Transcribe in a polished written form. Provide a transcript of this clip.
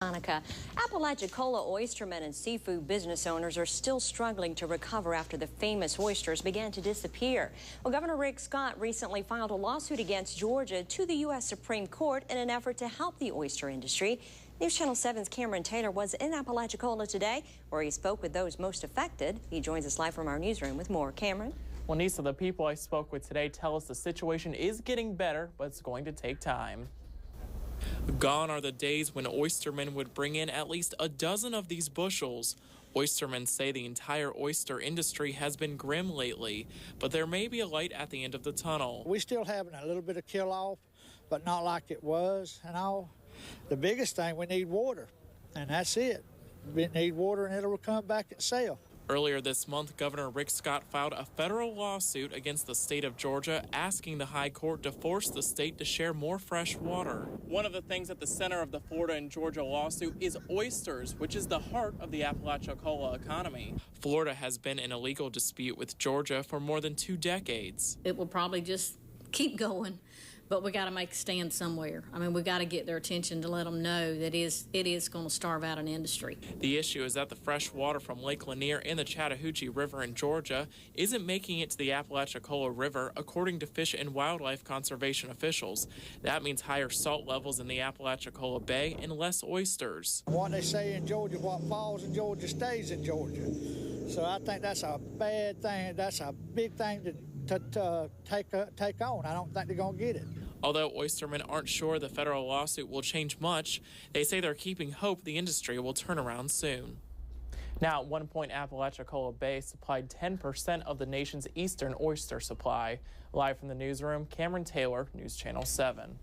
Monica. Apalachicola oystermen and seafood business owners are still struggling to recover after the famous oysters began to disappear. Well, Governor Rick Scott recently filed a lawsuit against Georgia to the U.S. Supreme Court in an effort to help the oyster industry. News Channel 7's Cameron Taylor was in Apalachicola today, where he spoke with those most affected. He joins us live from our newsroom with more. Cameron? Well, Nisa, the people I spoke with today tell us the situation is getting better, but it's going to take time. Gone are the days when oystermen would bring in at least a dozen of these bushels. Oystermen say the entire oyster industry has been grim lately, but there may be a light at the end of the tunnel. We still having a little bit of kill off, but not like it was and all. The biggest thing, we need water, and that's it. We need water and it'll come back itself. Earlier this month, Governor Rick Scott filed a federal lawsuit against the state of Georgia, asking the high court to force the state to share more fresh water. One of the things at the center of the Florida and Georgia lawsuit is oysters, which is the heart of the Apalachicola economy. Florida has been in a legal dispute with Georgia for more than 2 decades. It will probably just keep going, but we got to make a stand somewhere. I mean, we got to get their attention to let them know that it is going to starve out an industry. The issue is that the fresh water from Lake Lanier and the Chattahoochee River in Georgia isn't making it to the Apalachicola River, according to Fish and Wildlife Conservation officials. That means higher salt levels in the Apalachicola Bay and less oysters. What they say in Georgia, what falls in Georgia stays in Georgia. So I think that's a bad thing. That's a big thing to take on. I don't think they're going to get it. Although oystermen aren't sure the federal lawsuit will change much, they say they're keeping hope the industry will turn around soon. Now, at one point, Apalachicola Bay supplied 10% of the nation's eastern oyster supply. Live from the newsroom, Cameron Taylor, News Channel 7.